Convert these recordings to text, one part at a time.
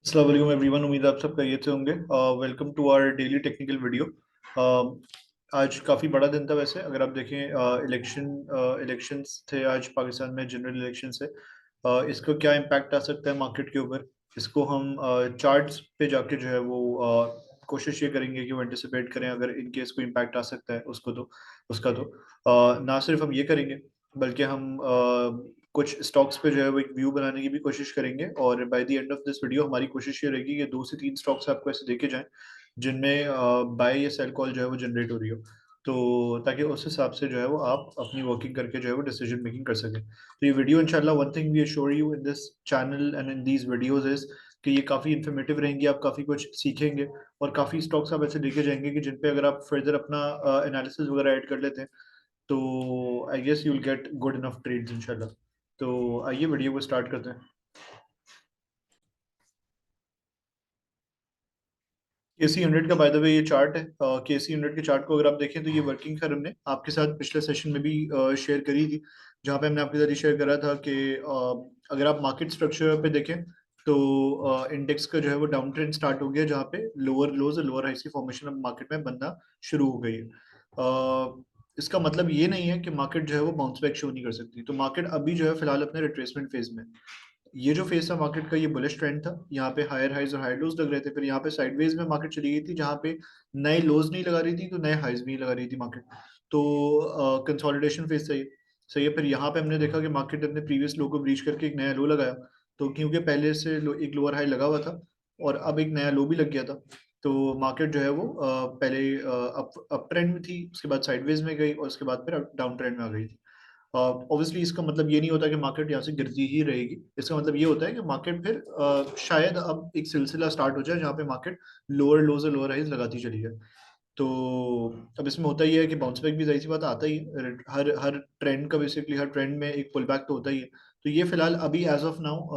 अस्सलाम वालेकुम एवरीवन। उम्मीद है आप सब खैरियत से होंगे। Welcome to our daily technical video. आज काफ़ी बड़ा दिन था वैसे, अगर आप देखें इलेक्शंस थे आज पाकिस्तान में, जनरल इलेक्शन से इसका क्या इम्पैक्ट आ सकता है मार्केट के ऊपर, इसको हम चार्ट्स पे जाके जो है वो कोशिश ये करेंगे कि वो एंटिसिपेट करें अगर इन केस कोई इम्पैक्ट आ सकता है उसको तो उसका तो ना सिर्फ हम ये करेंगे बल्कि हम कुछ स्टॉक्स पे जो है वो एक व्यू बनाने की भी कोशिश करेंगे। और by the end of this video हमारी कोशिश ये रहेगी कि 2 से 3 स्टॉक्स आपको ऐसे देखे जाएं जिनमें बाय या सेल कॉल जो है वो जनरेट हो रही हो, तो ताकि उस हिसाब से जो है वो आप अपनी वर्किंग करके जो है वो डिसीजन मेकिंग कर सकें। तो ये वीडियो इंशाल्लाह, one thing we assure you in this channel and in these videos is कि ये काफ़ी इन्फॉर्मेटिव रहेंगी, आप काफ़ी कुछ सीखेंगे और काफ़ी स्टॉक्स आप ऐसे लेके जाएंगे कि जिन पे अगर आप फर्दर अपना एनालिसिस वगैरह ऐड कर लेते हैं तो I guess you will get good enough trades इंशाल्लाह। तो आइए वीडियो को स्टार्ट करते हैं। केसी यूनिट का बाय द वे ये चार्ट है। केसी यूनिट के चार्ट को अगर आप देखें तो ये वर्किंग खैर हमने आपके साथ पिछले सेशन में भी शेयर करी थी, जहाँ पे हमने आपके साथ ये शेयर करा था कि अगर आप मार्केट स्ट्रक्चर पे देखें तो इंडेक्स का जो है वो डाउन ट्रेंड स्टार्ट हो गया, जहाँ पे लोअर लोज और लोअर हाइस की फॉर्मेशन अब मार्केट में बनना शुरू हो गई है। इसका मतलब ये नहीं है कि मार्केट जो है वो बाउंस बैक शो नहीं कर सकती, तो मार्केट अभी जो है फिलहाल अपने रिट्रेसमेंट फेज में। ये जो फेज था मार्केट का, ये बुलिश ट्रेंड था, यहाँ पे हायर हाइज और हायर लोज लग रहे थे, फिर यहाँ पे साइडवेज में मार्केट चली गई थी, जहाँ पे नए लोज नहीं लगा रही थी तो नए हाइज भी नहीं लगा रही थी मार्केट। तो कंसोलिडेशन फेज सही है। फिर यहाँ पे हमने देखा कि मार्केट अपने प्रीवियस लो को ब्रीच करके एक नया लो लगाया, तो क्योंकि पहले से एक लोअर हाई लगा हुआ था और अब एक नया लो भी लग गया था, तो मार्केट जो है वो पहले अप ट्रेंड में थी, उसके बाद साइडवेज में गई और उसके बाद फिर डाउन ट्रेंड में आ गई थी। ऑब्वियसली इसका मतलब ये नहीं होता कि मार्केट यहाँ से गिरती ही रहेगी, इसका मतलब ये होता है कि मार्केट फिर शायद अब एक सिलसिला स्टार्ट हो जाए जहाँ पे मार्केट लोअर लोज और लोअर हाइज लगाती चली जाए। तो अब इसमें होता ही है कि बाउंस बैक भी जाहिर सी बात आता ही है, हर हर ट्रेंड का बेसिकली, हर ट्रेंड में एक पुल बैक तो होता ही है। तो ये फिलहाल अभी एज ऑफ नाउ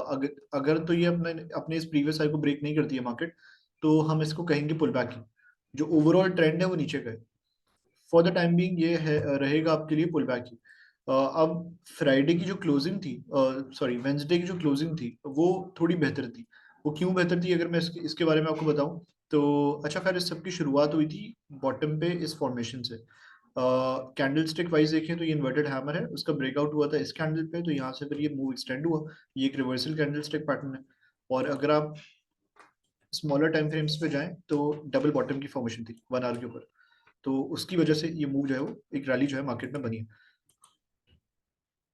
अगर अगर तो ये अपने अपने इस प्रीवियस हाई को ब्रेक नहीं करती है मार्केट, तो हम इसको कहेंगे पुल बैक ही। जो ओवरऑल ट्रेंड है वो नीचे का है, फॉर द टाइम बीइंग ये है, रहेगा आपके लिए पुल बैक ही। अब फ्राइडे की जो क्लोजिंग थी, सॉरी वेंसडे की जो क्लोजिंग थी वो थोड़ी बेहतर थी। वो क्यों बेहतर थी अगर मैं इसके बारे में आपको बताऊं तो, अच्छा खैर इस सब की शुरुआत हुई थी बॉटम पे इस फॉर्मेशन से। कैंडल स्टिक वाइज देखें तो ये इन्वर्टेड हैमर है, उसका ब्रेकआउट हुआ था इस कैंडल पे, तो यहाँ से फिर ये मूव एक्सटेंड हुआ, ये एक रिवर्सल कैंडल स्टिक पैटर्न है। और अगर आप स्मॉलर टाइम फ्रेम्स पे जाएं तो डबल बॉटम की फॉर्मेशन थी 1 आवर के ऊपर, तो उसकी वजह से ये मूव जो है वो एक रैली जो है मार्केट में बनी है।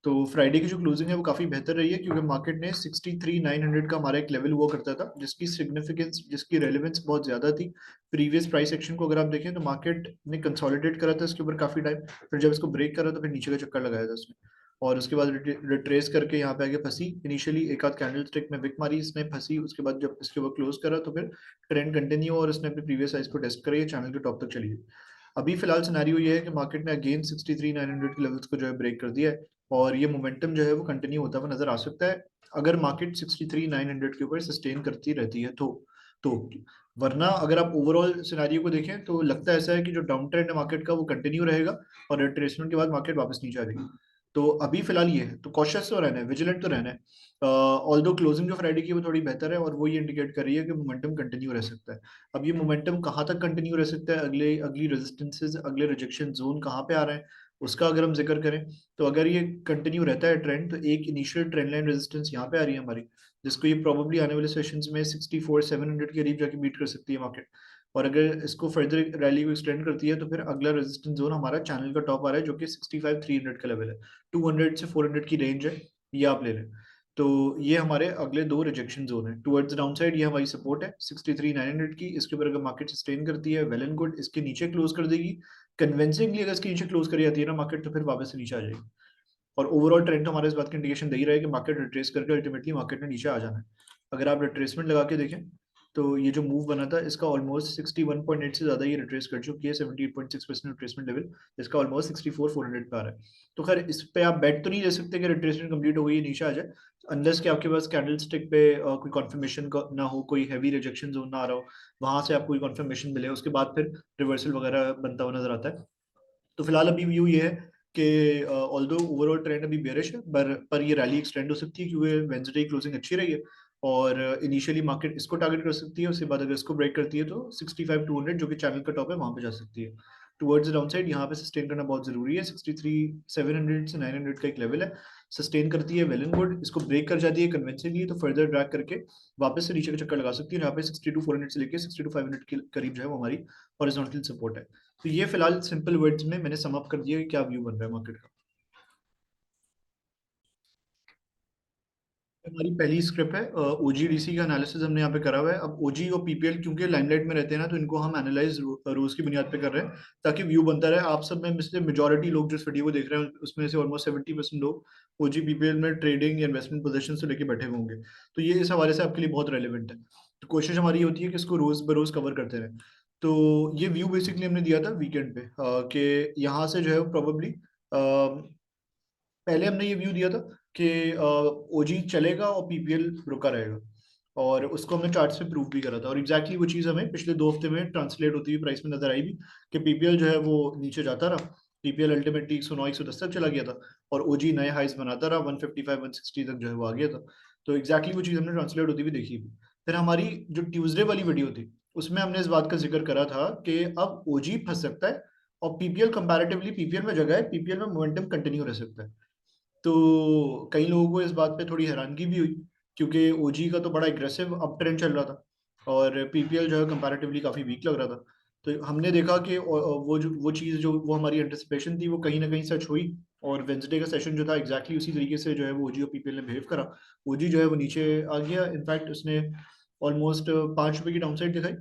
तो फ्राइडे की जो क्लोजिंग है वो काफी बेहतर रही है, क्योंकि मार्केट ने 63,900 का हमारा एक लेवल हुआ करता था जिसकी सिग्निफिकेंस, जिसकी रेलेवेंस बहुत ज्यादा थी। प्रीवियस प्राइस एक्शन को अगर आप देखें तो मार्केट ने कंसोलिडेट करा था इसके ऊपर काफी टाइम, फिर जब इसको ब्रेक करा तो फिर नीचे का चक्कर लगाया था उसने, और उसके बाद रिट्रेस करके यहाँ पे आगे फंसी। इनिशियली एक आध कैंडल स्टिक में विक मारी इसने, फंसी, उसके बाद जब इसके ऊपर क्लोज करा तो फिर ट्रेंड कंटिन्यू और इसने अपने प्रीवियस साइज को टेस्ट करा, चैनल के टॉप तक चली गई। अभी फिलहाल सिनेरियो ये है कि मार्केट ने अगेन 63,900 के लेवल्स को जो है ब्रेक कर दिया है, और ये मोमेंटम जो है वो कंटिन्यू होता हुआ नजर आ सकता है अगर मार्केट 63,900 के ऊपर सस्टेन करती रहती है तो वरना अगर आप ओवरऑल सिनेरियो को देखें तो लगता है ऐसा है कि जो डाउन ट्रेंड है मार्केट का वो कंटिन्यू रहेगा और रिट्रेसमेंट के बाद मार्केट वापस नीचे आ जाएगी। तो अभी फिलहाल ये है, तो कॉशियस तो रहना है, विजिलेंट तो रहना है। ऑल्दो क्लोजिंग जो फ्राइडे की वो थोड़ी बेहतर है और वो ये इंडिकेट कर रही है कि मोमेंटम कंटिन्यू रह सकता है। अब ये मोमेंटम कहाँ तक कंटिन्यू रह सकता है, अगले अगली रेजिस्टेंसेज, अगले रिजेक्शन जोन कहाँ पे आ रहे हैं, उसका अगर हम जिक्र करें तो अगर ये कंटिन्यू रहता है ट्रेंड, तो एक इनिशियल ट्रेंड लाइन रेजिस्टेंस यहाँ पे आ रही है हमारी, जिसको ये प्रॉब्ली आने वाले सेशंस में 64,700 के करीब जाके बीट कर सकती है मार्केट। और अगर इसको फर्दर रैली को एक्सटेंड करती है तो फिर अगला रेजिस्टेंस जोन हमारा चैनल का टॉप आ रहा है जो कि 65,300 का लेवल है, 200 से 400 की रेंज है, ये आप ले लें। तो ये हमारे अगले दो रिजेक्शन जोन है, टुवर्ड्स डाउन साइड ये हमारी सपोर्ट है 63,900 की, इसके ऊपर अगर मार्केट सस्टेन करती है वेल एंड गुड, इसके नीचे क्लोज कर देगी कन्विंसिंगली, अगर इसके नीचे क्लोज कर जाती है ना मार्केट तो फिर वापस से नीचे आ जाएगी। और ओवरऑल ट्रेंड तो हमारे इस बात की इंडिकेशन दे ही रहा है कि मार्केट रिट्रेस करके अल्टीमेटली मार्केट ने नीचे आ जाना है। अगर आप रिट्रेसमेंट लगा के देखें तो ये जो मूव बना था इसका ऑलमोस्ट 61.8 से ज्यादा ये रिट्रेस कर चुकी है, 78.6% रिट्रेसमेंट लेवल, इसका ऑलमोस्ट 64,400 पे आ रहा है। तो खैर इस पे आप बेट तो नहीं ले सकते कि रिट्रेसमेंट कंप्लीट हो गई नीचे आ जाए, अनलेस कि आपके पास कैंडल स्टिक पे कोई कन्फर्मेशन ना हो, कोई हैवी रिजेक्शन जोन ना आ रहा हो, वहां से आपको कोई कन्फर्मेशन मिले, उसके बाद फिर रिवर्सल वगैरह बनता हुआ नजर आता है। तो फिलहाल अभी व्यू ये है कि ऑल्दो ओवरऑल ट्रेंड अभी बेरिश है, पर ये रैली एक्सटेंड हो सकती है क्योंकि वेंसडे क्लोजिंग अच्छी रही है। और इनिशियली मार्केट इसको टारगेट कर सकती है, उसके बाद अगर इसको ब्रेक करती है तो 65-200 जो कि चैनल का टॉप है वहां पे जा सकती है। टुवर्ड्स डाउन साइड यहाँ पे सस्टेन करना बहुत जरूरी है। 63,700 से 900 का एक लेवल है, सस्टेन करती है वेल एंड गुड। इसको ब्रेक कर जाती है कन्वेंशनली तो फर्दर ड्रैग करके वापस से नीचे का चक्कर लगा सकती है, जहाँ पे 62,400 से लेके 62,500 के करीब जो है वो हमारी हॉरिजॉन्टल सपोर्ट है। तो ये फिलहाल सिंपल वर्ड्स में मैंने सम अप कर दिया कि क्या व्यू बन रहा है मार्केट का। हमारी पहली स्क्रिप्ट है, ओजीडीसी का एनालिसिस हमने यहाँ पे करा हुआ है। अब ओजी और पीपीएल क्योंकि लाइमलाइट में रहते हैं ना, तो इनको हम एनालाइज रोज की बुनियाद पे कर रहे हैं ताकि व्यू बनता रहे। आप सब में से मेजोरिटी लोग जो इस वीडियो को देख रहे हैं उसमें से ऑलमोस्ट 70% लोग ओजी पीपीएल में ट्रेडिंग या इन्वेस्टमेंट पोजीशन से लेके बैठे हुए होंगे, तो ये इस हवाले से आपके लिए बहुत रेलिवेंट है। तो कोशिश हमारी होती है कि इसको रोज बरोज कवर करते रहें। तो ये व्यू बेसिकली हमने दिया था वीकेंड पे, कि यहाँ से जो है प्रोबेबली पहले हमने ये व्यू दिया था कि ओजी चलेगा और पीपीएल रुका रहेगा, और उसको हमने चार्ट्स पे प्रूव भी करा था। और एग्जैक्टली वो चीज़ हमें पिछले 2 हफ्ते में ट्रांसलेट होती हुई प्राइस में नजर आई भी, कि पीपीएल जो है वो नीचे जाता रहा। पीपीएल अल्टीमेटली 109-110 तक चला गया था, और ओजी नए हाइज बनाता रहा, 155-160 तक जो है वो आ गया था। तो एग्जैक्टली वो चीज़ हमने ट्रांसलेट होती हुई देखी भी। फिर हमारी जो ट्यूसडे वाली वीडियो थी उसमें हमने इस बात का जिक्र करा था कि अब ओजी फंस सकता है और पीपीएल कंपैरेटिवली पीपीएल में जगह है, पीपीएल में मोमेंटम कंटिन्यू रह सकता है। तो कई लोगों को इस बात पे थोड़ी हैरानगी भी हुई, क्योंकि ओजी का तो बड़ा एग्रेसिव अप ट्रेंड चल रहा था और पीपीएल जो है कंपैरेटिवली काफ़ी वीक लग रहा था। तो हमने देखा कि वो चीज़ जो वो हमारी एंटिसिपेशन थी वो कहीं ना कहीं सच हुई। और वेंसडे का सेशन जो था एग्जैक्टली उसी तरीके से जो है वो ओजी और पीपीएल ने बिहेव करा। ओजी जो है वो नीचे आ गया, इनफैक्ट उसने ऑलमोस्ट 5 रुपए की डाउनसाइड दिखाई,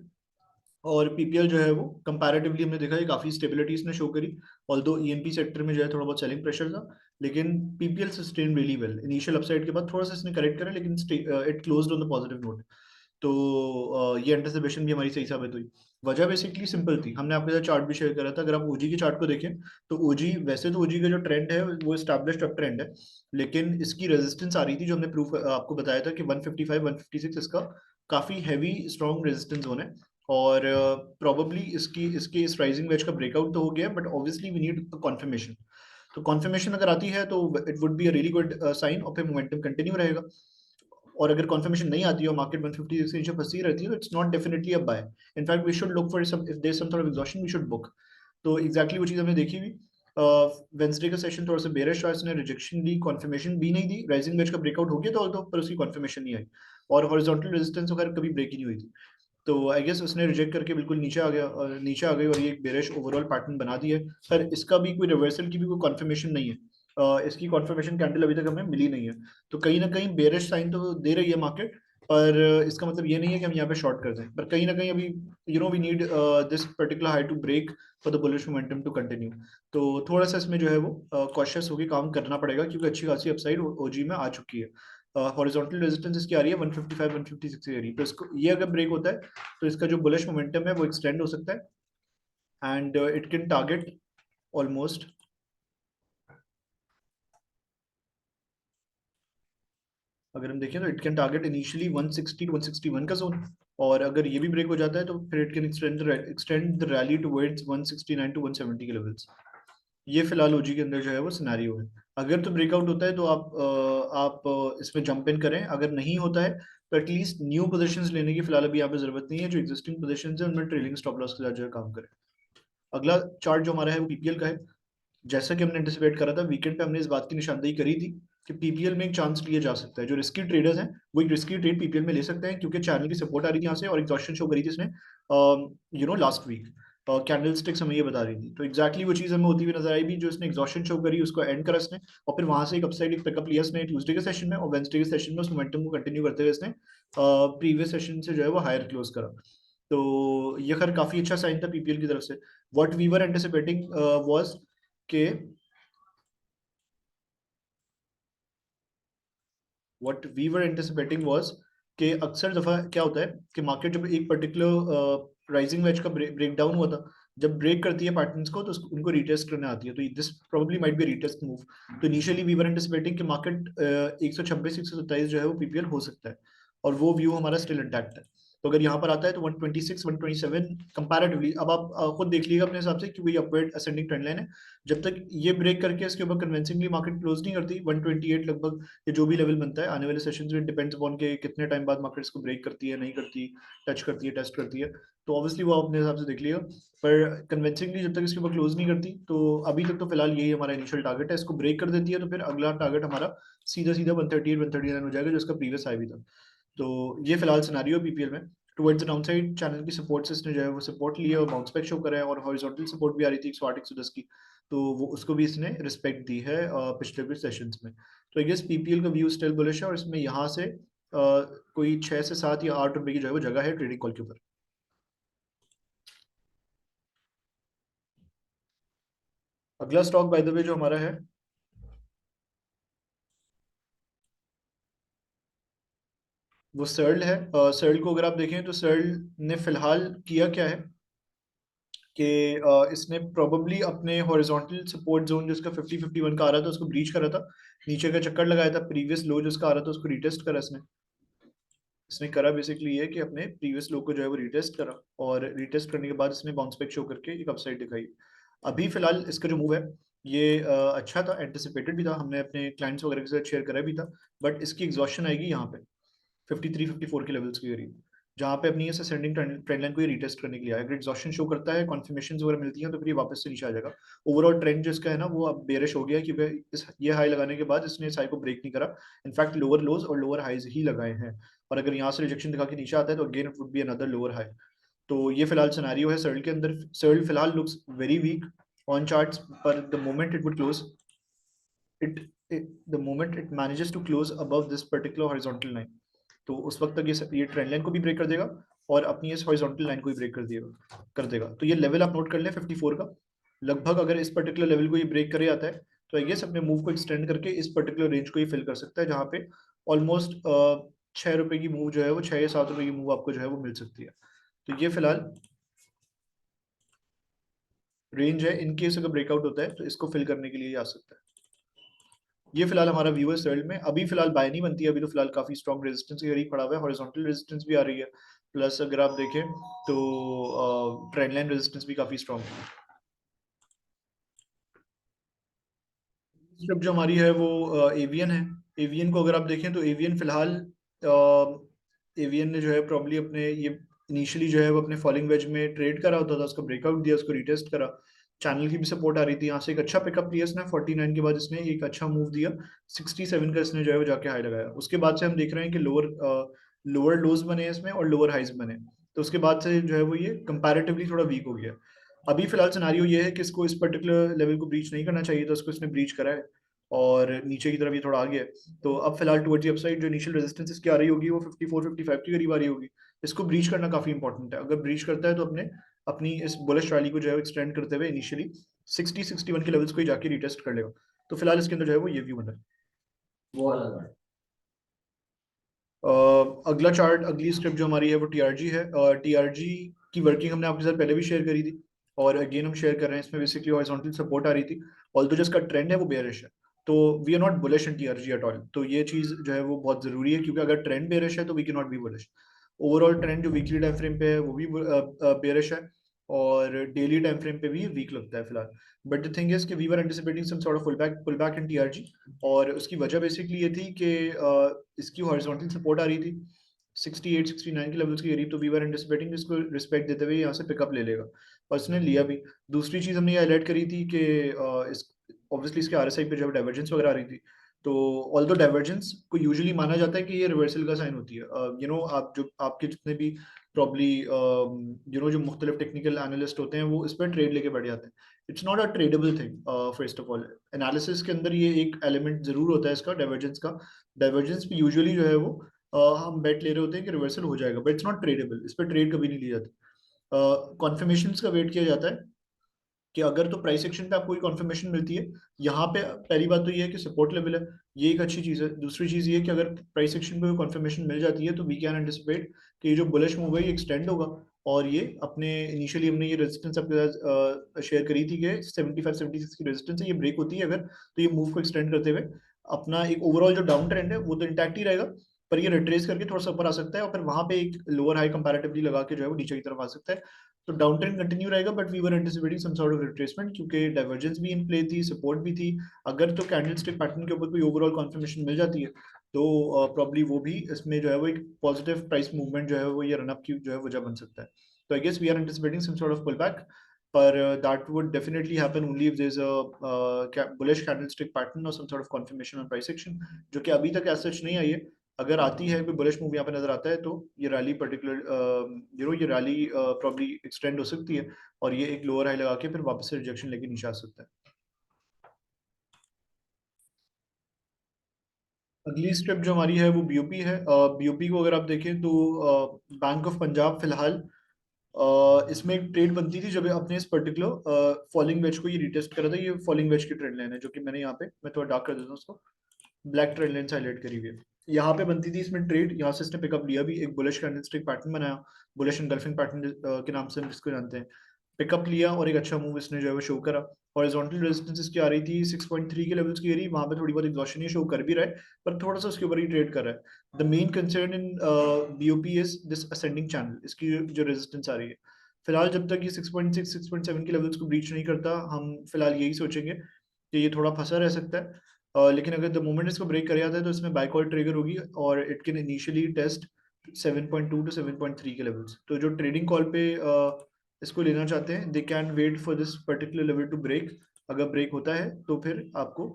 और पीपीएल जो है वो कंपैरेटिवली हमने देखा है काफी स्टेबिलिटी इसने शो करी। ऑल्दो ईएमपी सेक्टर में जो है थोड़ा बहुत सेलिंग प्रेशर था, लेकिन PPL sustain really well. Initial upside के बाद थोड़ा सा इसने करेक्ट करा, लेकिन it closed on the positive note. तो ये एंटिसिपेशन भी हमारी सही साबित हुई। वजह बेसिकली सिंपल थी, हमने आपके साथ चार्ट भी शेयर करा था। अगर आप ओजी के चार्ट को देखें तो ओजी, वैसे तो ओजी का जो ट्रेंड है वो एस्टैब्लिश्ड अप ट्रेंड है, लेकिन इसकी रेजिस्टेंस आ रही थी जो हमने प्रूफ आपको बताया था कि 155 156 इसका काफी हैवी स्ट्रॉन्ग रेजिस्टेंस जोन है। और प्रोबेबली इसके इस राइजिंग वेज का ब्रेकआउट तो हो गया, but obviously we need confirmation. तो कॉन्फर्मेशन अगर आती है तो it would be a really good sign, और फिर मोमेंटम कंटिन्यू रहेगा। और अगर कॉन्फर्मेशन नहीं आती है और मार्केट 150 से नीचे फंसी रहती है तो it's not definitely a buy. In fact we should look for some, if there is some sort of exhaustion we should book. तो एग्जैक्टली वो चीज हमने देखी हुई। वेंसडे का सेशन थोड़ा सा बेरिश रहा, इसने रिजेक्शन दी, कॉन्फर्मेशन भी नहीं दी। राइजिंग वेज का ब्रेकआउट हो गया था तो पर उसकी कॉन्फर्मेशन नहीं आई, और हॉरिजॉन्टल रेजिस्टेंस वगैरह कभी ब्रेक ही नहीं हुई थी। तो आई गेस उसने रिजेक्ट करके बिल्कुल नीचे आ गया, और नीचे आ गई और ये एक बेरिश ओवरऑल पैटर्न बना दिया है। पर इसका भी कोई रिवर्सल की भी कोई कॉन्फर्मेशन नहीं है। इसकी कॉन्फर्मेशन कैंडल अभी तक हमें मिली नहीं है। तो कहीं ना कहीं बेरिश साइन तो दे रही है मार्केट, पर इसका मतलब ये नहीं है कि हम यहाँ पे शॉर्ट कर दें। पर कहीं ना कहीं अभी we need this particular high to break for the bullish momentum to continue. तो थोड़ा सा इसमें जो है वो कॉशियस होकर काम करना पड़ेगा, क्योंकि अच्छी खासी अपसाइड ओजी में आ चुकी है। हॉरिजॉन्टल रेजिस्टेंस इसकी आ रही है 155 156 की आ रही है, तो इसको ये अगर ब्रेक होता है तो इसका जो बुलिश मोमेंटम है वो एक्सटेंड हो सकता है, and it can target almost, अगर हम देखें तो it can target initially 160 to 161 का जोन। और अगर ये भी ब्रेक हो जाता है तो फिर it can extend the rally towards 169 to 170 के लेवल्स। ये फिलहाल ओजी के अंदर जो है वो सिनेरियो है। अगर तो ब्रेकआउट होता है तो आप इसमें जंप इन करें, अगर नहीं होता है तो एटलीस्ट न्यू पोजीशंस लेने की फिलहाल अभी यहाँ पे जरूरत नहीं है। जो एग्जिस्टिंग पोजीशंस है उनमें ट्रेलिंग स्टॉप लॉस के साथ जो है काम करें। अगला चार्ट जो हमारा है वो पीपीएल का है। जैसा कि हमने एंटिसिपेट करा था वीकेंड पे, हमने इस बात की निशानदेही करी थी कि पीपीएल में एक चांस लिया जा सकता है। जो रिस्की ट्रेडर्स हैं वो एक रिस्की ट्रेड पीपीएल में ले सकते हैं, क्योंकि चैनल की सपोर्ट आ रही थी यहाँ से और एग्जॉस्शन शो करी थी इसने लास्ट वीक। कैंडल स्टिक्स हमें ये बता रही थी, तो एग्जैक्टली वो चीज हमें होती हुई नजर आई भी। जो इसने एग्जॉस्शन शो करी उसको एंड करा इसने, और फिर वहां से एक अपसाइड एक पिकअप लिया इसने ट्यूसडे के सेशन में, और वेंसडे के सेशन में उस मोमेंटम को कंटिन्यू करते हुए इसने प्रीवियस सेशन से जो है वो हायर क्लोज करा। तो ये खैर काफी अच्छा साइन था पीपीएल की तरफ से। What we were anticipating was के what we were anticipating was कि अक्सर दफा क्या होता है कि मार्केट जब एक पर्टिकुलर राइजिंग वेज का ब्रेक डाउन हुआ था, जब ब्रेक करती है पैटर्न्स को तो उनको रिटेस्ट करने आती है। तो this probably might be retest move. तो इनिशियली वी वर एंटिसिपेटिंग कि मार्केट 126 127 जो है वो पीपीएल हो सकता है, और वो व्यू हमारा स्टिल इंटैक्ट है। तो अगर यहाँ पर आता है तो 126 127 कंपैरेटिवली, अब आप खुद देख लीजिएगा अपने हिसाब से कि वही अपवर्ड असेंडिंग ट्रेंड लाइन है। जब तक ये ब्रेक करके इसके ऊपर कन्विंसिंगली मार्केट क्लोज नहीं करती 128 लगभग, ये जो भी लेवल बनता है आने वाले सेशंस में डिपेंड्स अपॉन के कितने टाइम बाद मार्केट इसको ब्रेक करती है, नहीं करती, टच करती है, टेस्ट करती है, तो ऑब्वियसली वो अपने हिसाब से देख लिएगा। पर कन्विंसिंगली जब तक इसके ऊपर क्लोज नहीं करती, तो अभी तक तो फिलहाल यही हमारा इनिशियल टारगेट है। इसको ब्रेक कर देती है तो फिर अगला टारगेट हमारा सीधा सीधा 138 139 हो जाएगा, जो इसका प्रीवियस हाई भी था। तो ये फिलहाल सिनारियो पीपीएल में टुवर्ड्स द डाउनसाइड चैनल की सपोर्ट से इसने जो है वो सपोर्ट लिया और बाउंस बैक शो करा है, और हॉरिजॉन्टल सपोर्ट भी आ रही थी 108 110 की, तो वो उसको भी इसने रिस्पेक्ट दी है पिछले कुछ सेशंस में। तो आई गेस पीपीएल का व्यू स्टिल बुलिश है, और इसमें यहाँ से कोई 6 से 7 या 8 रुपए की जो है वो जगह है ट्रेडिंग कॉल के ऊपर। अगला स्टॉक बाय द वे जो हमारा है वो सर्ल है। सर्ल को अगर आप देखें तो सर्ल ने फिलहाल किया क्या है कि इसने प्रोबेबली अपने हॉरिजॉन्टल सपोर्ट जोन जिसका 50 51 का आ रहा था उसको ब्रीच करा था, नीचे का चक्कर लगाया था, प्रीवियस लो जिसका आ रहा था उसको रिटेस्ट करा इसने। इसने करा बेसिकली ये कि अपने प्रीवियस लो को जो है वो रिटेस्ट करा, और रिटेस्ट करने के बाद इसने बाउंस बैक शो करके एक अपसाइड दिखाई। अभी फिलहाल इसका जो मूव है ये अच्छा था, एंटिसिपेटेड भी था, हमने अपने क्लाइंट्स वगैरह के साथ शेयर करा भी था, बट इसकी एग्जॉशन आएगी यहाँ पे 53 54 के लेवल्स के करीब, जहाँ पे अपनी इस असेंडिंग ट्रेंड लाइन को ये रिटेस्ट करने के लिए आया। अगर एग्जॉशन शो करता है, कॉन्फर्मेशंस वगैरह मिलती हैं, तो फिर ये वापस से नीचे आ जाएगा। ओवरऑल ट्रेंड जो इसका है ना वो अब बेरिश हो गया है, क्योंकि इस ये हाई लगाने के बाद इसने इस हाई को ब्रेक नहीं करा, इनफैक्ट लोअर लोज और लोअर हाईज ही लगाए हैं, और अगर यहाँ से रिजेक्शन दिखा के नीचे आता है तो again it would be another lower high. तो ये फिलहाल सिनेरियो है सर्ल के अंदर। सर्ल फिलहाल looks very weak on charts, पर the moment it would close it, the moment it manages to close above this particular horizontal line, तो उस वक्त तक ये ट्रेंड लाइन को भी ब्रेक कर देगा और अपनी इस हॉरिजॉन्टल लाइन को भी ब्रेक कर देगा। तो ये लेवल आप नोट कर लें 54 का लगभग, अगर इस पर्टिकुलर लेवल को ये ब्रेक करे आता है तो आई गेस अपने मूव को एक्सटेंड करके इस पर्टिकुलर रेंज को ही फिल कर सकता है, जहाँ पे ऑलमोस्ट 6 रुपए की मूव जो है वो 6 या 7 रुपए की मूव आपको जो है वो मिल सकती है। तो ये फिलहाल रेंज है, इनकेस अगर ब्रेकआउट होता है तो इसको फिल करने के लिए आ सकता है। ये फिलहाल हमारा व्यू है सेल में। अभी फिलहाल बाय नहीं बनती है, अभी तो फिलहाल काफी स्ट्रॉन्ग रेजिस्टेंस के करीब पड़ा हुआ है, हॉरिजॉन्टल रेजिस्टेंस भी आ रही है, प्लस अगर आप देखें तो ट्रेंड लाइन रेजिस्टेंस भी काफी स्ट्रॉन्ग है। स्क्रिप्ट जो हमारी है वो एवियन है। एवियन को अगर आप देखें तो एवियन फिलहाल एवियन ने जो है प्रॉब्ली अपने ये इनिशियली जो है वो अपने फॉलिंग वेज में ट्रेड करा होता था, उसको ब्रेकआउट दिया, उसको रिटेस्ट करा, चैनल की भी सपोर्ट आ रही थी, यहाँ से एक अच्छा पिकअप लिया इसने 49 के बाद, इसने एक अच्छा मूव दिया 67 का, इसने जो है वो जाके हाई लगाया। उसके बाद से हम देख रहे हैं कि लोअर लोज बने इसमें और लोअर हाइज बने, तो उसके बाद से जो है वो ये कंपैरेटिवली थोड़ा वीक हो गया। अभी फिलहाल सिनारियो ये है कि इसको इस पर्टिकुलर लेवल को ब्रीच नहीं करना चाहिए, तो उसको इसने ब्रीच करा है और नीचे की तरफ ये थोड़ा आ गया है। तो अब फिलहाल टुवर्ड्स दी अपसाइड जो इनिशियल रेजिस्टेंस इसकी आ रही होगी वो 54 55 के करीब आ रही होगी। इसको ब्रीच करना काफी इंपॉर्टेंट है, अगर ब्रीच करता है तो अपनी इस बुलिश रैली को जो है एक्सटेंड करते हुए इनिशियली 60 61 के लेवल्स को ही जाके रिटेस्ट कर लेगा। तो फिलहाल इसके अंदर जो है वो ये व्यू बन रहा है। वो अलग है। अगला चार्ट, अगली स्क्रिप्ट जो हमारी है वो टीआरजी है। टीआरजी की वर्किंग हमने आपके साथ पहले भी शेयर करी थी, और अगेन हम शेयर कर रहे हैं। इसमें बेसिकली हॉरिजॉन्टल सपोर्ट आ रही थी, ऑल्दो जिसका ट्रेंड है वो बेयरिश है, तो we are not bullish in TRG at all. तो ये चीज जो है वो बहुत जरूरी है, क्योंकि अगर ट्रेंड बेयरिश है तो we can not be bullish. Overall trend जो वीकली टाइम फ्रेम पे है वो भी बेयरिश है, और डेली टाइम फ्रेम पे भी वीक लगता है फिलहाल। बट द थिंग इज कि we were anticipating some sort of pull back in TRG, और उसकी वजह बेसिकली ये थी कि इसकी हॉरिजॉन्टल सपोर्ट आ रही थी 68 69 के लेवल्स के करीब, तो वी वर एंटिसिपेटिंग इसको रिस्पेक्ट देते हुए यहाँ से पिकअप ले लेगा, और इसने लिया भी। दूसरी चीज हमने ये हाईलाइट करी थी कि इस ऑब्वियसली इसके आरएसआई पे जब डाइवर्जेंस वगैरह आ रही थी, तो ऑल्दो डाइवर्जेंस को यूजुअली माना जाता है कि ये रिवर्सल का साइन होती है। आप जो आपके जितने भी प्रॉब्ली जो मुख्तलिफ टेक्निकल एनालिस्ट होते हैं वो इस पर ट्रेड लेके बैठ जाते हैं। It's not a tradable thing. First of all analysis के अंदर ये एक एलिमेंट जरूर होता है इसका, डाइवर्जेंस का। डाइवर्जेंस पे यूजुअली जो है वो हम बेट ले रहे होते हैं कि रिवर्सल हो जाएगा, बट इट्स नॉट ट्रेडेबल, इस पर ट्रेड कभी नहीं ली जाती। कॉन्फर्मेशन का वेट किया जाता है कि अगर तो प्राइस एक्शन पे आपको कोई कंफर्मेशन मिलती है, यहाँ पे पहली बात तो ये है कि सपोर्ट लेवल है, ये एक अच्छी चीज है। दूसरी चीज ये है कि अगर प्राइस एक्शन पे कंफर्मेशन मिल जाती है तो वी कैन एंटिसिपेट कि ये जो बुलिश मूव है ये एक्सटेंड होगा, और ये अपने इनिशियली हमने ये रेजिस्टेंस आपके साथ शेयर करी थी कि 75 76 की रेजिस्टेंस है, ये ब्रेक होती है अगर, तो ये मूव को एक्सटेंड करते हुए अपना एक ओवरऑल जो डाउन ट्रेंड है वो तो इंटैक्ट ही रहेगा, पर ये रिट्रेस करके थोड़ा सा ऊपर आ सकता है और फिर वहां पे एक लोअर हाई कंपैरेटिवली लगा के जो है वो नीचे की तरफ आ सकता है। तो डाउन ट्रेंड कंटिन्यू रहेगा, but we were anticipating some sort of retracement, क्योंकि डाइवर्जेंस भी इन प्ले थी, सपोर्ट भी थी। अगर तो कैंडलस्टिक पैटर्न के ऊपर कोई ओवरऑल कन्फर्मेशन मिल जाती है तो प्रॉब्ली वो भी इसमें जो है वो एक पॉजिटिव प्राइस मूवमेंट जो है वो ये रनअप की जो है वजह बन सकता है। तो I guess we are anticipating some sort of pull back, पर that would definitely happen only if there's a bullish candlestick pattern or some sort of confirmation on price action, जो कि अभी तक as such नहीं आई है। अगर आती है कोई बुलिश मूव यहाँ पे नजर आता है तो ये रैली पर्टिकुलर ये रैली प्रॉब्ली एक्सटेंड हो सकती है और ये एक लोअर हाई लगा के फिर वापस से रिजेक्शन लेके नीचे आ सकता है। अगली स्टेप जो हमारी है वो बीओपी है। बीओपी को अगर आप देखें तो बैंक ऑफ पंजाब फिलहाल इसमें एक ट्रेड बनती थी जब अपने इस पर्टिकुलर फॉलिंग वेज को ये रिटेस्ट कर रहा था। ये फॉलिंग वेज की ट्रेड लाइन है जो कि मैंने यहाँ पे मैं थोड़ा डार्क कर देता हूँ उसको, ब्लैक ट्रेड लाइन से हाईलाइट करी हुई है। यहाँ पे बनती थी इसमें ट्रेड, यहाँ से इसने पिकअप लिया भी, एक बुलिश कैंडलस्टिक पैटर्न बनाया, बुलिश एंगल्फिंग पैटर्न के नाम से हम इसको जानते हैं। पिकअप लिया और एक अच्छा मूव इसने जो है वो शो करा। हॉरिजॉन्टल रेजिस्टेंस इसकी आ रही थी 6.3 के लेवल्स की एरी, वहां पे थोड़ी बहुत एग्जॉशन ये शो कर भी रहा है, पर थोड़ा सा उसके ऊपर ही ट्रेड कर रहा है। The main concern in BOP is this ascending channel, इसकी जो रेजिस्टेंस आ रही है। फिलहाल जब तक ये 6.6 6.7 के लेवल्स को ब्रीच नहीं करता, हम फिलहाल यही सोचेंगे कि ये थोड़ा फंसा रह सकता है। लेकिन अगर द मोमेंट इसको ब्रेक कर जाता है तो इसमें बाय कॉल ट्रिगर होगी और it can initially test 7.2 to 7.3 के लेवल्स। तो जो ट्रेडिंग कॉल पे इसको लेना चाहते हैं, they can wait for this particular level to break. अगर ब्रेक होता है तो फिर आपको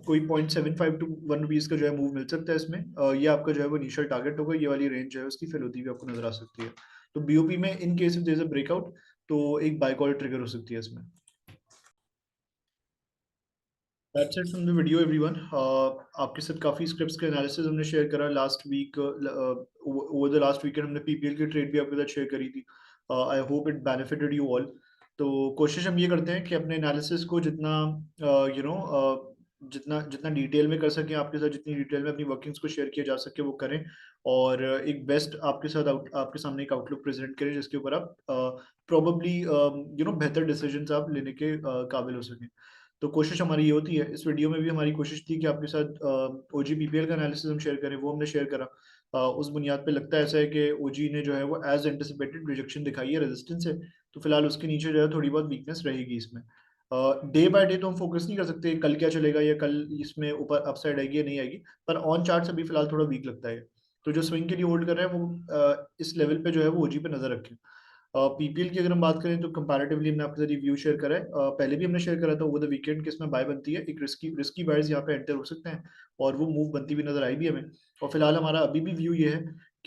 कोई 0.75 टू 1 रुपीज का जो है मूव मिल सकता है इसमें। ये आपका जो है वो इनिशियल टारगेट होगा, ये वाली रेंज जो है उसकी फिल होती हुई आपको नजर आ सकती है। तो बीओपी में in case if there is a breakout तो एक बाय कॉल ट्रिगर हो सकती है इसमें। That's it from the video everyone. आपके साथ काफ़ी स्क्रिप्ट्स का एनालिसिस हमने शेयर करा last week. Over the last weekend हमने पीपीएल की ट्रेड भी आपके साथ शेयर करी थी। I hope it benefited you all. तो कोशिश हम ये करते हैं कि अपने एनालिसिस को जितना जितना जितना डिटेल में कर सकें आपके साथ, जितनी डिटेल में अपनी वर्किंग्स को शेयर किया जा सके वो करें, और एक बेस्ट आपके साथ आपके सामने एक आउटलुक प्रेजेंट करें जिसके ऊपर आप प्रोबेबली बेहतर डिसीजंस आप लेने के काबिल हो सकें। तो कोशिश हमारी ये होती है, इस वीडियो में भी हमारी कोशिश थी कि आपके साथ ओजी पीपीएल का एनालिसिस हम शेयर करें, वो हमने शेयर करा। उस बुनियाद पे लगता है ऐसा है कि ओजी ने जो है वो एज एंटिसिपेटेड रिजेक्शन दिखाई है रेजिस्टेंस से, तो फिलहाल उसके नीचे जो है थोड़ी बहुत वीकनेस रहेगी इसमें। डे बाय डे तो हम फोकस नहीं कर सकते कल क्या चलेगा या कल इसमें ऊपर अपसाइड आएगी या नहीं आएगी, पर ऑन चार्ट अभी फिलहाल थोड़ा वीक लगता है। तो जो स्विंग के लिए होल्ड कर रहे हैं वो इस लेवल पे जो है वो ओजी पे नजर रखें। पीपीएल की अगर हम बात करें तो कंपैरेटिवली हमने आपके साथ रिव्यू शेयर करा है, पहले भी हमने शेयर करा था ओवर द वीकेंड कि इसमें बाय बनती है, एक रिस्की रिस्की बायर्स यहाँ पे एंटर हो सकते हैं और वो मूव बनती हुई नजर आई भी हमें। और फिलहाल हमारा अभी भी व्यू ये है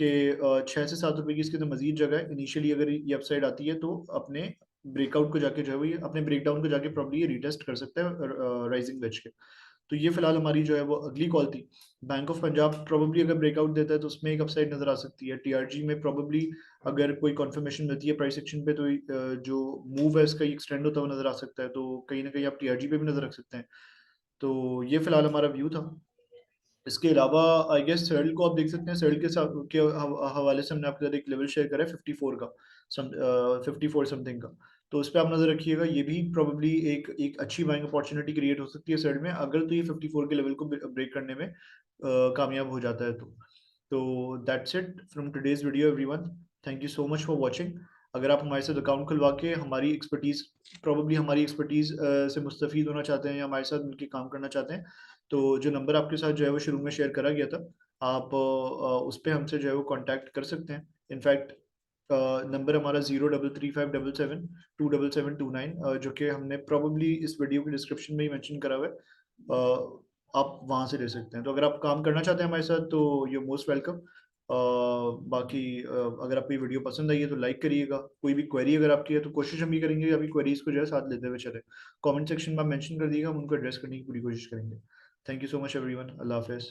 कि 6 से 7 रुपए की इसके अंदर मजीद जगह है। इनिशियली अगर ये अपसाइड आती है तो अपने ब्रेकआउट को जाके जो है वो ये अपने ब्रेकडाउन को जाके प्रॉब्ली ये रिटेस्ट कर सकता है राइजिंग वेज के। तो ये फिलहाल हमारी जो है वो अगली कॉल थी। बैंक ऑफ पंजाब प्रोबेबली अगर ब्रेकआउट देता है तो उसमें एक अपसाइड नजर आ सकती है। टीआरजी में प्रोबेबली अगर कोई कंफर्मेशन मिलती है प्राइस एक्शन पे तो जो मूव है इसका एक्सटेंड होता हुआ नजर आ सकता है, तो कहीं ना कहीं आप टीआरजी पे भी नजर रख सकते हैं। तो ये फिलहाल हमारा व्यू था। इसके अलावा आई गेस सर्ल को आप देख सकते हैं, सर्ल के हवाले से हमने आपके साथ एक लेवल शेयर करा है 54 का, 54 समथिंग का। तो उस पर आप नजर रखिएगा, ये भी प्रोबेबली एक एक अच्छी बाइंग अपॉर्चुनिटी क्रिएट हो सकती है सर्ल में, अगर तो ये 54 के लेवल को ब्रेक करने में कामयाब हो जाता है तो that's it from today's video everyone. Thank you so much for watching. अगर आप हमारे साथ अकाउंट खुलवा के हमारी एक्सपर्टीज से मुस्तफीद होना चाहते हैं या हमारे साथ मिलकर काम करना चाहते हैं, तो जो नंबर आपके साथ जो है वो शुरू में शेयर करा गया था, आप उस पर हमसे जो है वो कांटेक्ट कर सकते हैं। इनफैक्ट नंबर हमारा 03357772729, जो कि हमने प्रोबेबली इस वीडियो के डिस्क्रिप्शन में ही मेंशन करा हुआ है। आप वहां से ले सकते हैं। तो अगर आप काम करना चाहते हैं हमारे साथ तो यू मोस्ट वेलकम। बाकी अगर आपको ये वीडियो पसंद आई है तो लाइक करिएगा। कोई भी क्वेरी अगर आपकी है तो कोशिश हम ये करेंगे कि अभी क्वेरीज को जो है साथ लेते हुए चले। कमेंट सेक्शन में आप मेंशन कर दीजिएगा, हम उनको एड्रेस करने की पूरी कोशिश करेंगे। Thank you so much everyone. अल्लाह हाफिज़।